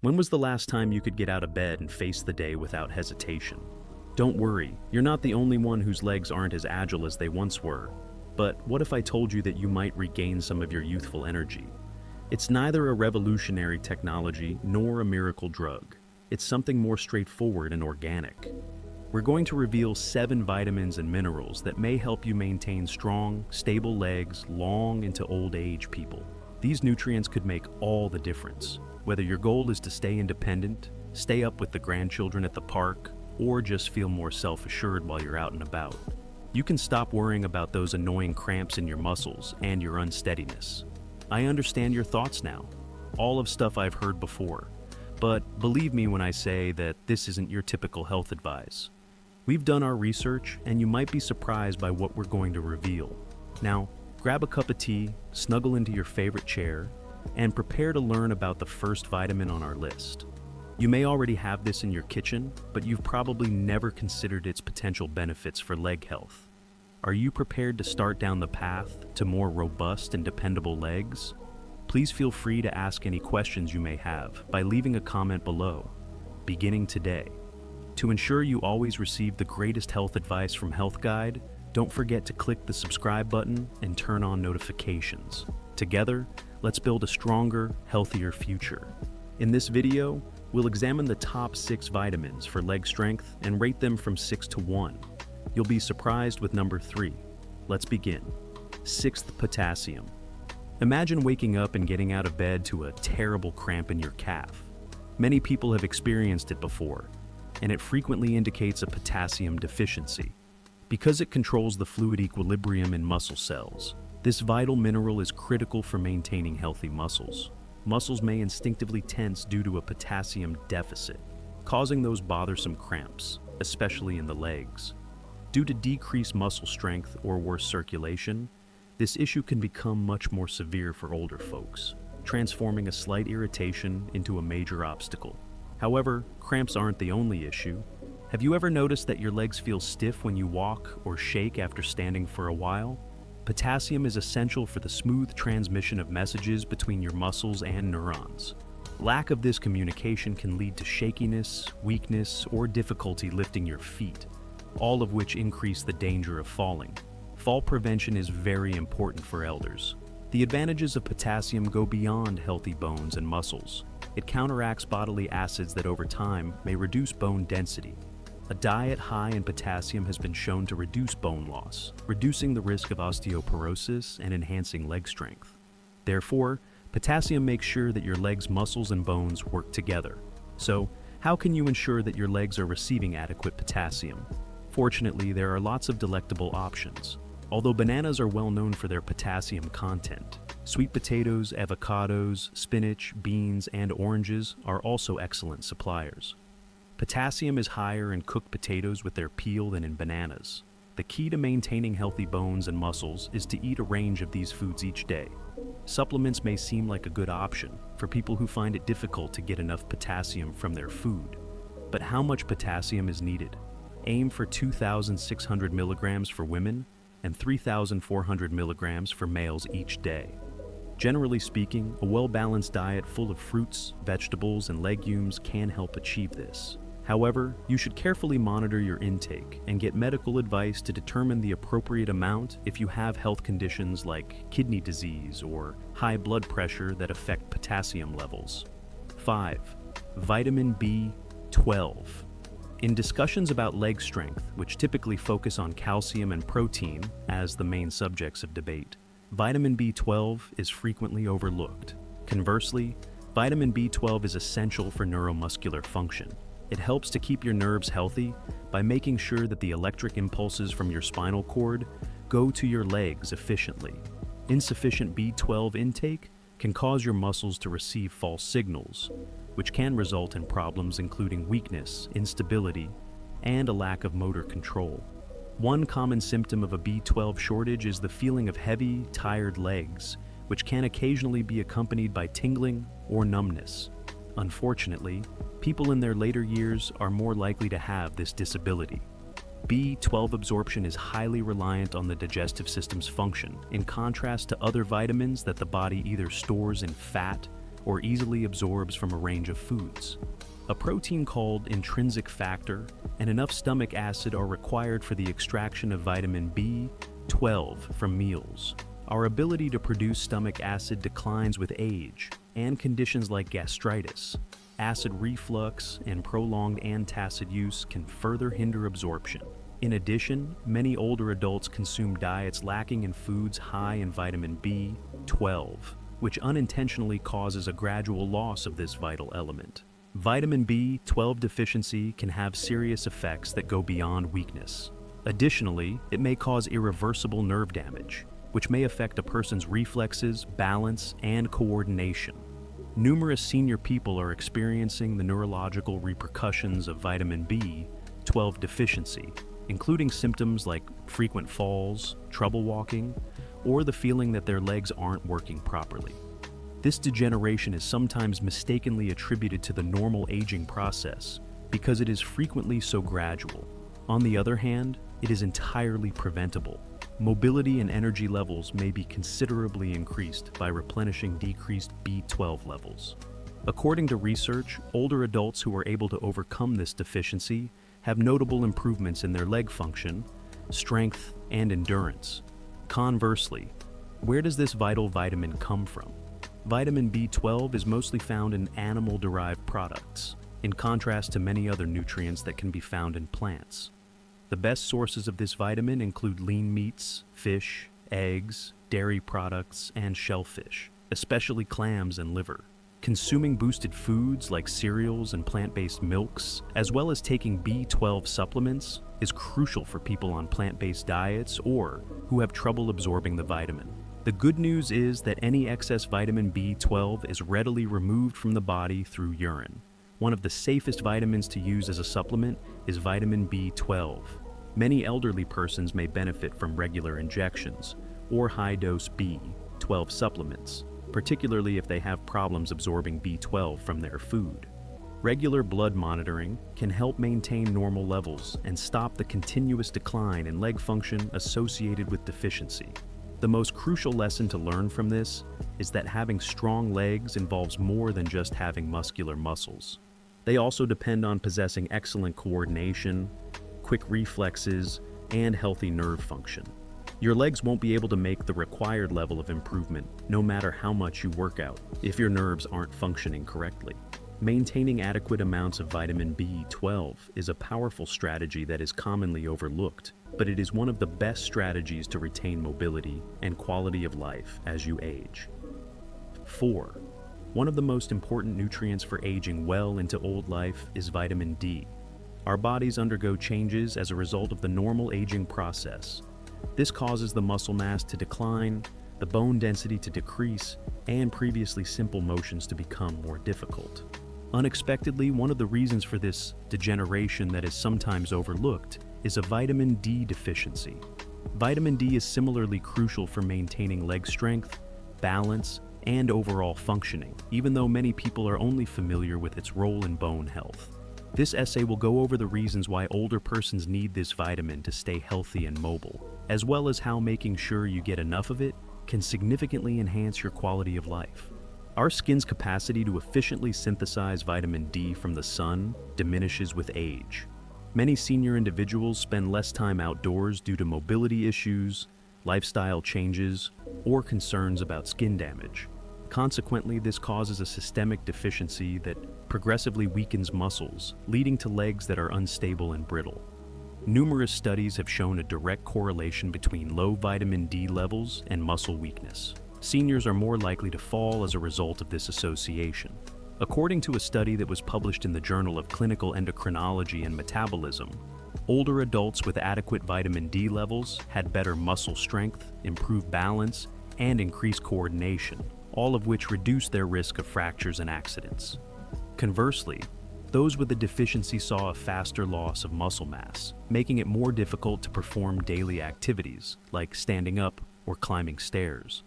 When was the last time you could get out of bed and face the day without hesitation? Don't worry, you're not the only one whose legs aren't as agile as they once were. But what if I told you that you might regain some of your youthful energy? It's neither a revolutionary technology nor a miracle drug. It's something more straightforward and organic. We're going to reveal 7 vitamins and minerals that may help you maintain strong, stable legs long into old age, people. These nutrients could make all the difference. Whether your goal is to stay independent, stay up with the grandchildren at the park, or just feel more self-assured while you're out and about, you can stop worrying about those annoying cramps in your muscles and your unsteadiness. I understand your thoughts now, all of stuff I've heard before, but believe me when I say that this isn't your typical health advice. We've done our research, and you might be surprised by what we're going to reveal. Now, grab a cup of tea, snuggle into your favorite chair, and prepare to learn about the first vitamin on our list. You may already have this in your kitchen, but you've probably never considered its potential benefits for leg health. Are you prepared to start down the path to more robust and dependable legs? Please feel free to ask any questions you may have by leaving a comment below, beginning today. To ensure you always receive the greatest health advice from Health Guide, don't forget to click the subscribe button and turn on notifications. Together, let's build a stronger, healthier future. In this video, we'll examine the top 6 vitamins for leg strength and rate them from 6 to 1. You'll be surprised with number 3. Let's begin. 6th, potassium. Imagine waking up and getting out of bed to a terrible cramp in your calf. Many people have experienced it before, and it frequently indicates a potassium deficiency. Because it controls the fluid equilibrium in muscle cells, this vital mineral is critical for maintaining healthy muscles. Muscles may instinctively tense due to a potassium deficit, causing those bothersome cramps, especially in the legs. Due to decreased muscle strength or worse circulation, this issue can become much more severe for older folks, transforming a slight irritation into a major obstacle. However, cramps aren't the only issue. Have you ever noticed that your legs feel stiff when you walk or shake after standing for a while? Potassium is essential for the smooth transmission of messages between your muscles and neurons. Lack of this communication can lead to shakiness, weakness, or difficulty lifting your feet, all of which increase the danger of falling. Fall prevention is very important for elders. The advantages of potassium go beyond healthy bones and muscles. It counteracts bodily acids that over time may reduce bone density. A diet high in potassium has been shown to reduce bone loss, reducing the risk of osteoporosis and enhancing leg strength. Therefore, potassium makes sure that your legs' muscles and bones work together. So, how can you ensure that your legs are receiving adequate potassium? Fortunately, there are lots of delectable options. Although bananas are well known for their potassium content, sweet potatoes, avocados, spinach, beans, and oranges are also excellent suppliers. Potassium is higher in cooked potatoes with their peel than in bananas. The key to maintaining healthy bones and muscles is to eat a range of these foods each day. Supplements may seem like a good option for people who find it difficult to get enough potassium from their food. But how much potassium is needed? Aim for 2,600 milligrams for women and 3,400 milligrams for males each day. Generally speaking, a well-balanced diet full of fruits, vegetables, and legumes can help achieve this. However, you should carefully monitor your intake and get medical advice to determine the appropriate amount if you have health conditions like kidney disease or high blood pressure that affect potassium levels. 5. Vitamin B12. In discussions about leg strength, which typically focus on calcium and protein as the main subjects of debate, vitamin B12 is frequently overlooked. Conversely, vitamin B12 is essential for neuromuscular function. It helps to keep your nerves healthy by making sure that the electric impulses from your spinal cord go to your legs efficiently. Insufficient B12 intake can cause your muscles to receive false signals, which can result in problems including weakness, instability, and a lack of motor control. One common symptom of a B12 shortage is the feeling of heavy, tired legs, which can occasionally be accompanied by tingling or numbness. Unfortunately, people in their later years are more likely to have this disability. B12 absorption is highly reliant on the digestive system's function, in contrast to other vitamins that the body either stores in fat or easily absorbs from a range of foods. A protein called intrinsic factor and enough stomach acid are required for the extraction of vitamin B12 from meals. Our ability to produce stomach acid declines with age, and conditions like gastritis, acid reflux, and prolonged antacid use can further hinder absorption. In addition, many older adults consume diets lacking in foods high in vitamin B12, which unintentionally causes a gradual loss of this vital element. Vitamin B12 deficiency can have serious effects that go beyond weakness. Additionally, it may cause irreversible nerve damage, which may affect a person's reflexes, balance, and coordination. Numerous senior people are experiencing the neurological repercussions of vitamin B12 deficiency, including symptoms like frequent falls, trouble walking, or the feeling that their legs aren't working properly. This degeneration is sometimes mistakenly attributed to the normal aging process because it is frequently so gradual. On the other hand, it is entirely preventable. Mobility and energy levels may be considerably increased by replenishing decreased B12 levels. According to research, older adults who are able to overcome this deficiency have notable improvements in their leg function, strength, and endurance. Conversely, where does this vital vitamin come from? Vitamin B12 is mostly found in animal-derived products, in contrast to many other nutrients that can be found in plants. The best sources of this vitamin include lean meats, fish, eggs, dairy products, and shellfish, especially clams and liver. Consuming boosted foods like cereals and plant-based milks, as well as taking B12 supplements, is crucial for people on plant-based diets or who have trouble absorbing the vitamin. The good news is that any excess vitamin B12 is readily removed from the body through urine. One of the safest vitamins to use as a supplement is vitamin B12. Many elderly persons may benefit from regular injections or high-dose B12 supplements, particularly if they have problems absorbing B12 from their food. Regular blood monitoring can help maintain normal levels and stop the continuous decline in leg function associated with deficiency. The most crucial lesson to learn from this is that having strong legs involves more than just having muscular muscles. They also depend on possessing excellent coordination, quick reflexes, and healthy nerve function. Your legs won't be able to make the required level of improvement no matter how much you work out if your nerves aren't functioning correctly. Maintaining adequate amounts of vitamin B12 is a powerful strategy that is commonly overlooked, but it is one of the best strategies to retain mobility and quality of life as you age. 4. One of the most important nutrients for aging well into old life is vitamin D. Our bodies undergo changes as a result of the normal aging process. This causes the muscle mass to decline, the bone density to decrease, and previously simple motions to become more difficult. Unexpectedly, one of the reasons for this degeneration that is sometimes overlooked is a vitamin D deficiency. Vitamin D is similarly crucial for maintaining leg strength, balance, and overall functioning, even though many people are only familiar with its role in bone health. This essay will go over the reasons why older persons need this vitamin to stay healthy and mobile, as well as how making sure you get enough of it can significantly enhance your quality of life. Our skin's capacity to efficiently synthesize vitamin D from the sun diminishes with age. Many senior individuals spend less time outdoors due to mobility issues, lifestyle changes, or concerns about skin damage. Consequently, this causes a systemic deficiency that progressively weakens muscles, leading to legs that are unstable and brittle. Numerous studies have shown a direct correlation between low vitamin D levels and muscle weakness. Seniors are more likely to fall as a result of this association. According to a study that was published in the Journal of Clinical Endocrinology and Metabolism, older adults with adequate vitamin D levels had better muscle strength, improved balance, and increased coordination, all of which reduced their risk of fractures and accidents. Conversely, those with a deficiency saw a faster loss of muscle mass, making it more difficult to perform daily activities like standing up or climbing stairs.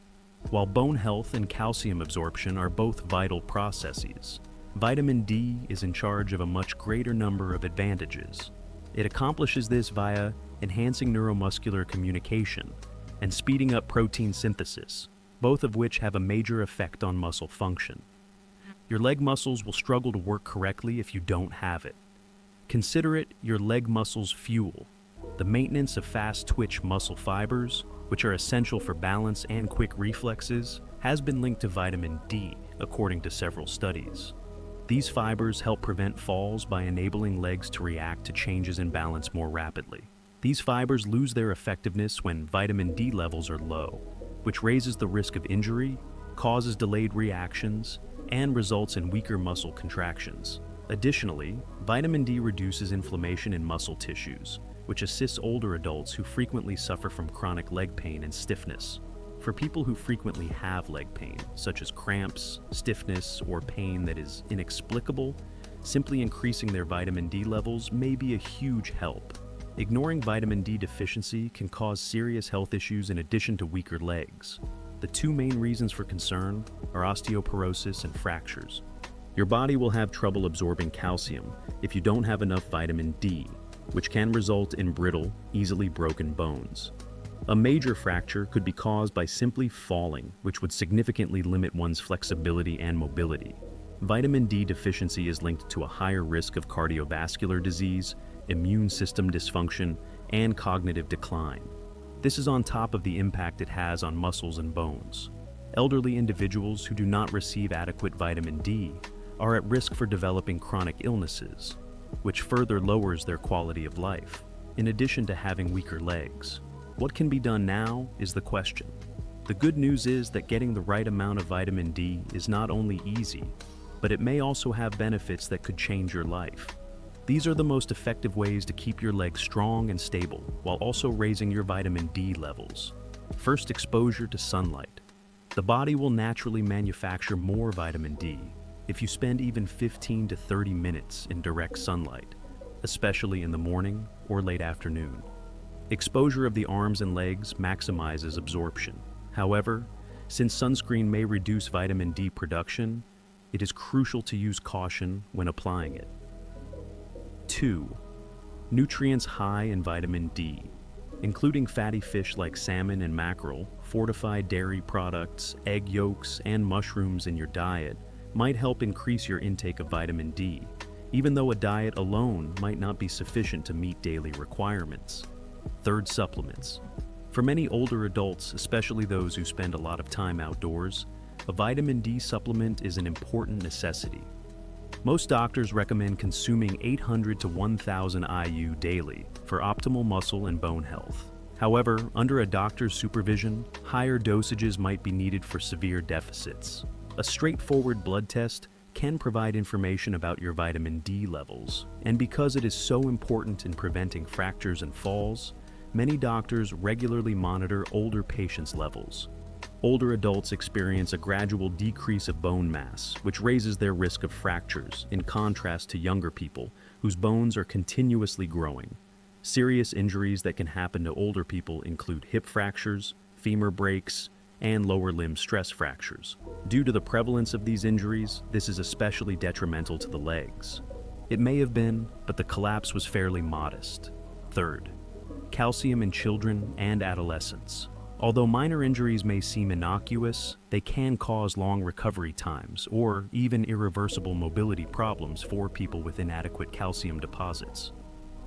While bone health and calcium absorption are both vital processes, vitamin D is in charge of a much greater number of advantages. It accomplishes this via enhancing neuromuscular communication and speeding up protein synthesis, both of which have a major effect on muscle function. Your leg muscles will struggle to work correctly if you don't have it. Consider it your leg muscles' fuel. The maintenance of fast-twitch muscle fibers, which are essential for balance and quick reflexes, has been linked to vitamin D, according to several studies. These fibers help prevent falls by enabling legs to react to changes in balance more rapidly. These fibers lose their effectiveness when vitamin D levels are low, which raises the risk of injury, causes delayed reactions, and results in weaker muscle contractions. Additionally, vitamin D reduces inflammation in muscle tissues, which assists older adults who frequently suffer from chronic leg pain and stiffness. For people who frequently have leg pain, such as cramps, stiffness, or pain that is inexplicable, simply increasing their vitamin D levels may be a huge help. Ignoring vitamin D deficiency can cause serious health issues in addition to weaker legs. The two main reasons for concern are osteoporosis and fractures. Your body will have trouble absorbing calcium if you don't have enough vitamin D, which can result in brittle, easily broken bones. A major fracture could be caused by simply falling, which would significantly limit one's flexibility and mobility. Vitamin D deficiency is linked to a higher risk of cardiovascular disease, immune system dysfunction, and cognitive decline. This is on top of the impact it has on muscles and bones. Elderly individuals who do not receive adequate vitamin D are at risk for developing chronic illnesses, which further lowers their quality of life, in addition to having weaker legs. What can be done now is the question. The good news is that getting the right amount of vitamin D is not only easy, but it may also have benefits that could change your life. These are the most effective ways to keep your legs strong and stable while also raising your vitamin D levels. First, exposure to sunlight. The body will naturally manufacture more vitamin D if you spend even 15 to 30 minutes in direct sunlight, especially in the morning or late afternoon. Exposure of the arms and legs maximizes absorption. However, since sunscreen may reduce vitamin D production, it is crucial to use caution when applying it. 2. Nutrients high in vitamin D, including fatty fish like salmon and mackerel, fortified dairy products, egg yolks, and mushrooms in your diet might help increase your intake of vitamin D, even though a diet alone might not be sufficient to meet daily requirements. Third, supplements. For many older adults, especially those who spend a lot of time outdoors, a vitamin D supplement is an important necessity. Most doctors recommend consuming 800 to 1,000 IU daily for optimal muscle and bone health. However, under a doctor's supervision, higher dosages might be needed for severe deficits. A straightforward blood test can provide information about your vitamin D levels, and because it is so important in preventing fractures and falls, many doctors regularly monitor older patients' levels. Older adults experience a gradual decrease of bone mass, which raises their risk of fractures, in contrast to younger people whose bones are continuously growing. Serious injuries that can happen to older people include hip fractures, femur breaks, and lower limb stress fractures. Due to the prevalence of these injuries, this is especially detrimental to the legs. It may have been, but the collapse was fairly modest. Third, calcium in children and adolescents. Although minor injuries may seem innocuous, they can cause long recovery times or even irreversible mobility problems for people with inadequate calcium deposits.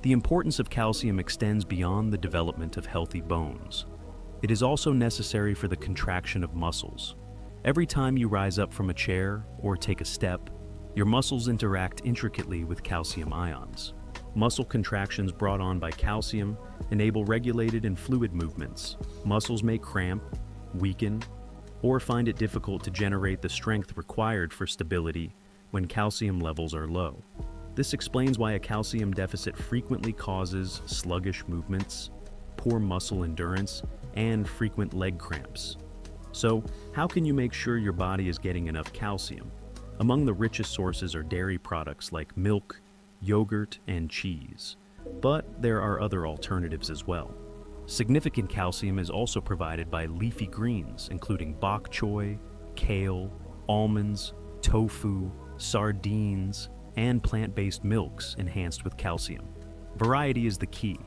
The importance of calcium extends beyond the development of healthy bones. It is also necessary for the contraction of muscles. Every time you rise up from a chair or take a step, your muscles interact intricately with calcium ions. Muscle contractions brought on by calcium enable regulated and fluid movements. Muscles may cramp, weaken, or find it difficult to generate the strength required for stability when calcium levels are low. This explains why a calcium deficit frequently causes sluggish movements, poor muscle endurance, and frequent leg cramps. So, how can you make sure your body is getting enough calcium? Among the richest sources are dairy products like milk, yogurt, and cheese. But there are other alternatives as well. Significant calcium is also provided by leafy greens, including bok choy, kale, almonds, tofu, sardines, and plant-based milks enhanced with calcium. Variety is the key.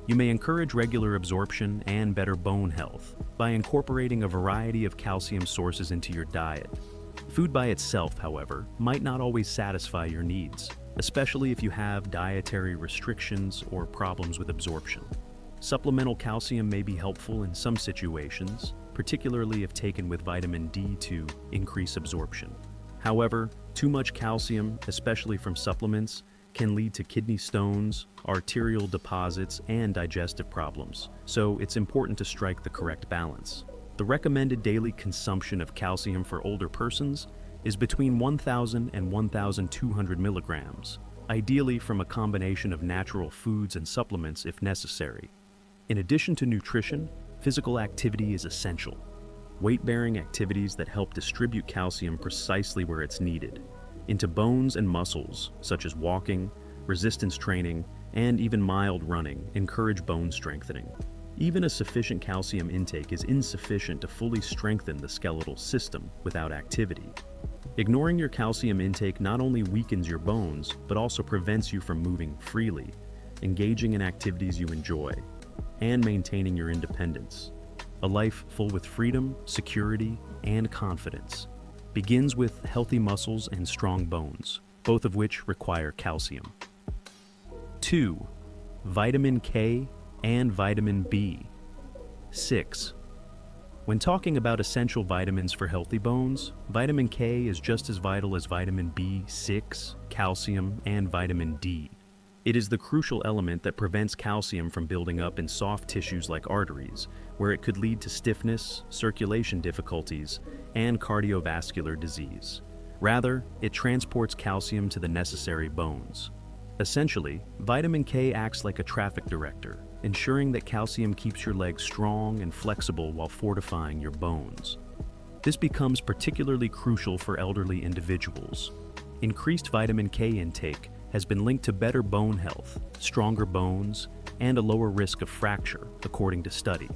You may encourage regular absorption and better bone health by incorporating a variety of calcium sources into your diet. Food by itself, however, might not always satisfy your needs, especially if you have dietary restrictions or problems with absorption. Supplemental calcium may be helpful in some situations, particularly if taken with vitamin D to increase absorption. However, too much calcium, especially from supplements, can lead to kidney stones, arterial deposits, and digestive problems, so it's important to strike the correct balance. The recommended daily consumption of calcium for older persons is between 1,000 and 1,200 milligrams, ideally from a combination of natural foods and supplements if necessary. In addition to nutrition, physical activity is essential. Weight-bearing activities that help distribute calcium precisely where it's needed, into bones and muscles, such as walking, resistance training, and even mild running, encourage bone strengthening. Even a sufficient calcium intake is insufficient to fully strengthen the skeletal system without activity. Ignoring your calcium intake not only weakens your bones, but also prevents you from moving freely, engaging in activities you enjoy, and maintaining your independence. A life full with freedom, security, and confidence begins with healthy muscles and strong bones, both of which require calcium. 2. Vitamin K and vitamin B6. When talking about essential vitamins for healthy bones, vitamin K is just as vital as vitamin B6, calcium, and vitamin D. It is the crucial element that prevents calcium from building up in soft tissues like arteries, where it could lead to stiffness, circulation difficulties, and cardiovascular disease. Rather, it transports calcium to the necessary bones. Essentially, vitamin K acts like a traffic director, ensuring that calcium keeps your legs strong and flexible while fortifying your bones. This becomes particularly crucial for elderly individuals. Increased vitamin K intake has been linked to better bone health, stronger bones, and a lower risk of fracture, according to study.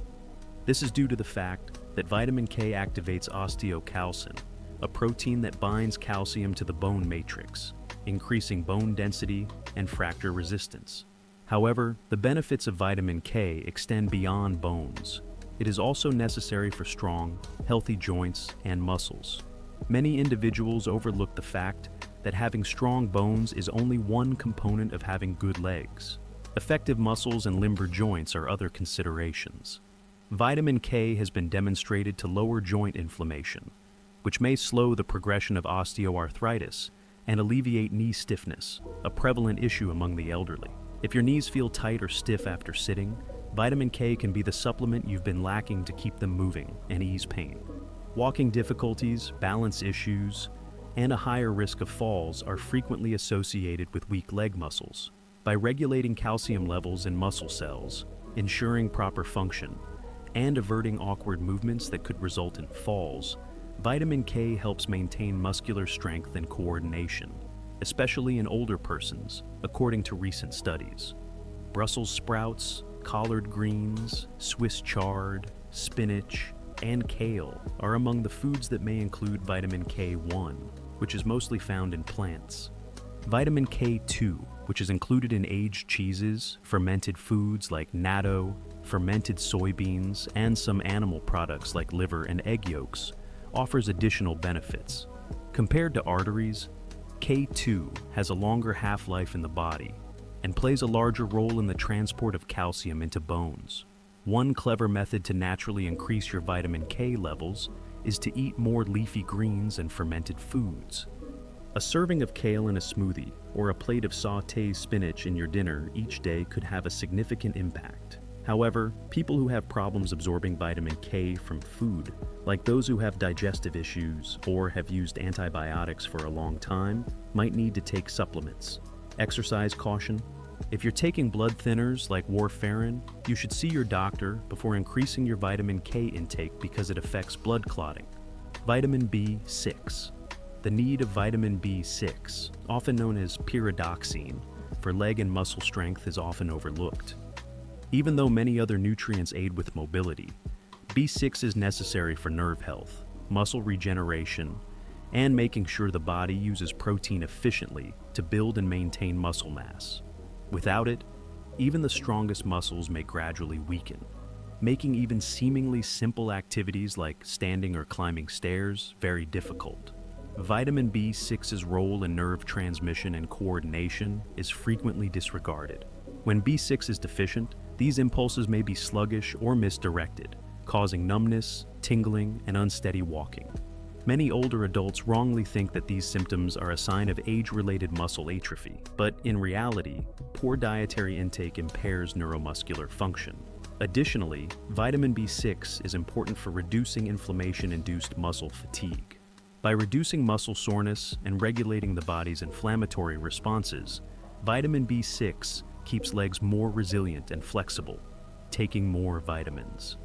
This is due to the fact that vitamin K activates osteocalcin, a protein that binds calcium to the bone matrix, increasing bone density and fracture resistance. However, the benefits of vitamin K extend beyond bones. It is also necessary for strong, healthy joints and muscles. Many individuals overlook the fact that having strong bones is only one component of having good legs. Effective muscles and limber joints are other considerations. Vitamin K has been demonstrated to lower joint inflammation, which may slow the progression of osteoarthritis and alleviate knee stiffness, a prevalent issue among the elderly. If your knees feel tight or stiff after sitting, vitamin K can be the supplement you've been lacking to keep them moving and ease pain. Walking difficulties, balance issues, and a higher risk of falls are frequently associated with weak leg muscles. By regulating calcium levels in muscle cells, ensuring proper function, and averting awkward movements that could result in falls, vitamin K helps maintain muscular strength and coordination, especially in older persons, according to recent studies. Brussels sprouts, collard greens, Swiss chard, spinach, and kale are among the foods that may include vitamin K1, which is mostly found in plants. Vitamin K2, which is included in aged cheeses, fermented foods like natto, fermented soybeans, and some animal products like liver and egg yolks, offers additional benefits. Compared to arteries, K2 has a longer half-life in the body and plays a larger role in the transport of calcium into bones. One clever method to naturally increase your vitamin K levels is to eat more leafy greens and fermented foods. A serving of kale in a smoothie or a plate of sautéed spinach in your dinner each day could have a significant impact. However, people who have problems absorbing vitamin K from food, like those who have digestive issues or have used antibiotics for a long time, might need to take supplements. Exercise caution. If you're taking blood thinners like warfarin, you should see your doctor before increasing your vitamin K intake because it affects blood clotting. Vitamin B6. The need of vitamin B6, often known as pyridoxine, for leg and muscle strength is often overlooked. Even though many other nutrients aid with mobility, B6 is necessary for nerve health, muscle regeneration, and making sure the body uses protein efficiently to build and maintain muscle mass. Without it, even the strongest muscles may gradually weaken, making even seemingly simple activities like standing or climbing stairs very difficult. Vitamin B6's role in nerve transmission and coordination is frequently disregarded. When B6 is deficient, these impulses may be sluggish or misdirected, causing numbness, tingling, and unsteady walking. Many older adults wrongly think that these symptoms are a sign of age-related muscle atrophy, but in reality, poor dietary intake impairs neuromuscular function. Additionally, vitamin B6 is important for reducing inflammation-induced muscle fatigue. By reducing muscle soreness and regulating the body's inflammatory responses, vitamin B6 keeps legs more resilient and flexible, taking more vitamins.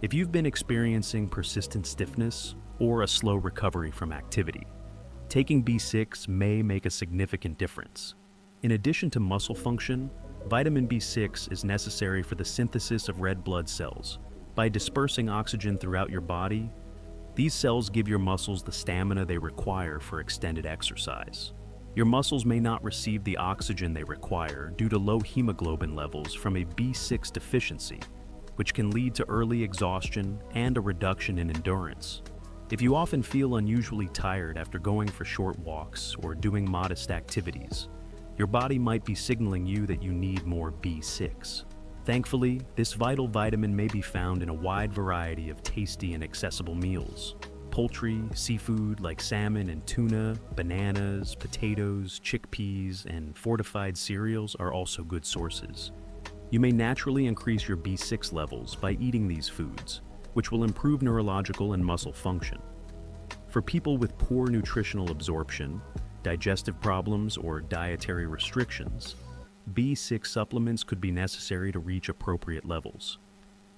If you've been experiencing persistent stiffness or a slow recovery from activity, taking B6 may make a significant difference. In addition to muscle function, vitamin B6 is necessary for the synthesis of red blood cells. By dispersing oxygen throughout your body, these cells give your muscles the stamina they require for extended exercise. Your muscles may not receive the oxygen they require due to low hemoglobin levels from a B6 deficiency, which can lead to early exhaustion and a reduction in endurance. If you often feel unusually tired after going for short walks or doing modest activities, your body might be signaling you that you need more B6. Thankfully, this vital vitamin may be found in a wide variety of tasty and accessible meals. Poultry, seafood like salmon and tuna, bananas, potatoes, chickpeas, and fortified cereals are also good sources. You may naturally increase your B6 levels by eating these foods, which will improve neurological and muscle function. For people with poor nutritional absorption, digestive problems, or dietary restrictions, B6 supplements could be necessary to reach appropriate levels.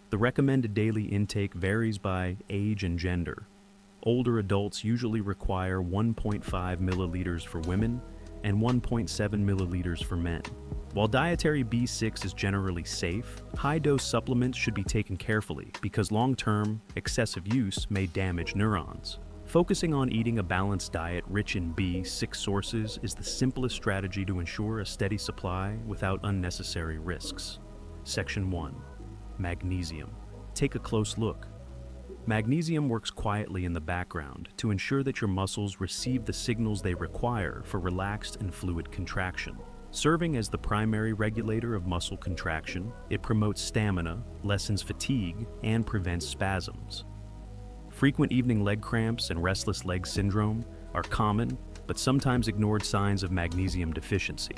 The recommended daily intake varies by age and gender. Older adults usually require 1.5 milliliters for women and 1.7 milliliters for men. While dietary B6 is generally safe, high-dose supplements should be taken carefully because long-term, excessive use may damage neurons. Focusing on eating a balanced diet rich in B6 sources is the simplest strategy to ensure a steady supply without unnecessary risks. Section 1. Magnesium. Take a close look. Magnesium works quietly in the background to ensure that your muscles receive the signals they require for relaxed and fluid contraction. Serving as the primary regulator of muscle contraction, it promotes stamina, lessens fatigue, and prevents spasms. Frequent evening leg cramps and restless leg syndrome are common but sometimes ignored signs of magnesium deficiency.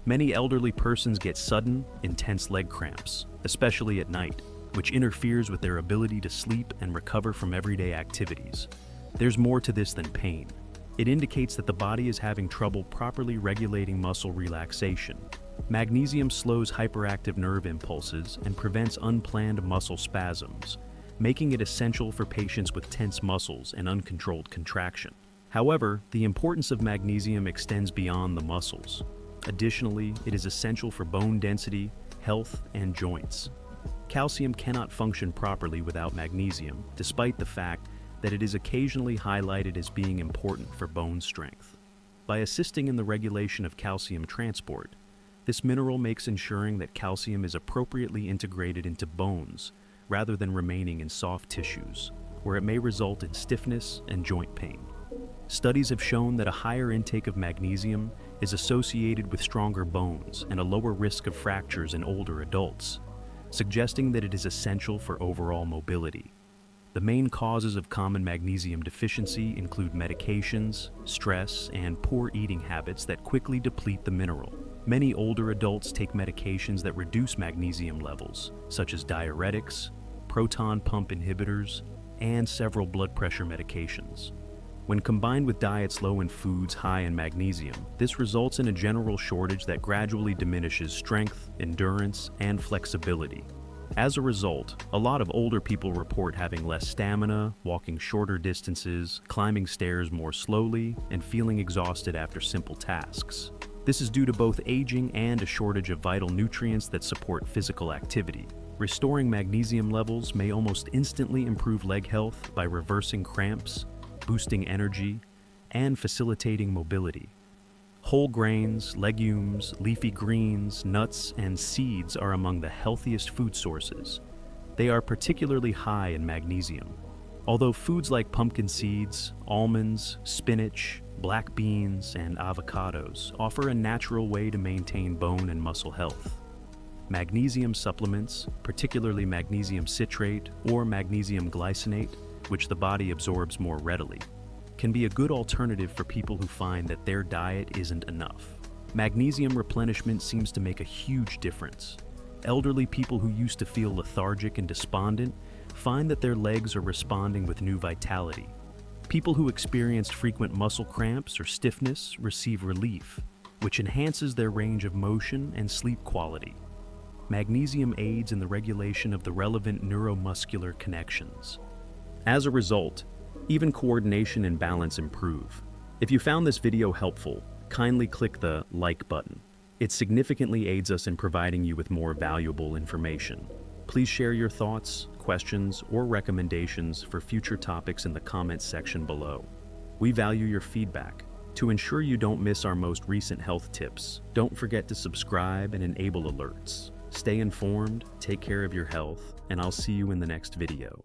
Many elderly persons get sudden, intense leg cramps, especially at night, which interferes with their ability to sleep and recover from everyday activities. There's more to this than pain. It indicates that the body is having trouble properly regulating muscle relaxation. Magnesium slows hyperactive nerve impulses and prevents unplanned muscle spasms, making it essential for patients with tense muscles and uncontrolled contraction. However, the importance of magnesium extends beyond the muscles. Additionally, it is essential for bone density, health, and joints. Calcium cannot function properly without magnesium, despite the fact that it is occasionally highlighted as being important for bone strength. By assisting in the regulation of calcium transport, this mineral makes ensuring that calcium is appropriately integrated into bones rather than remaining in soft tissues, where it may result in stiffness and joint pain. Studies have shown that a higher intake of magnesium is associated with stronger bones and a lower risk of fractures in older adults, suggesting that it is essential for overall mobility. The main causes of common magnesium deficiency include medications, stress, and poor eating habits that quickly deplete the mineral. Many older adults take medications that reduce magnesium levels, such as diuretics, proton pump inhibitors, and several blood pressure medications. When combined with diets low in foods high in magnesium, this results in a general shortage that gradually diminishes strength, endurance, and flexibility. As a result, a lot of older people report having less stamina, walking shorter distances, climbing stairs more slowly, and feeling exhausted after simple tasks. This is due to both aging and a shortage of vital nutrients that support physical activity. Restoring magnesium levels may almost instantly improve leg health by reversing cramps, boosting energy, and facilitating mobility. Whole grains, legumes, leafy greens, nuts, and seeds are among the healthiest food sources. They are particularly high in magnesium. Although foods like pumpkin seeds, almonds, spinach, black beans, and avocados offer a natural way to maintain bone and muscle health, magnesium supplements, particularly magnesium citrate or magnesium glycinate, which the body absorbs more readily, can be a good alternative for people who find that their diet isn't enough. Magnesium replenishment seems to make a huge difference. Elderly people who used to feel lethargic and despondent find that their legs are responding with new vitality. People who experienced frequent muscle cramps or stiffness receive relief, which enhances their range of motion and sleep quality. Magnesium aids in the regulation of the relevant neuromuscular connections. As a result, even coordination and balance improve. If you found this video helpful, kindly click the like button. It significantly aids us in providing you with more valuable information. Please share your thoughts, questions, or recommendations for future topics in the comments section below. We value your feedback. To ensure you don't miss our most recent health tips, don't forget to subscribe and enable alerts. Stay informed, take care of your health, and I'll see you in the next video.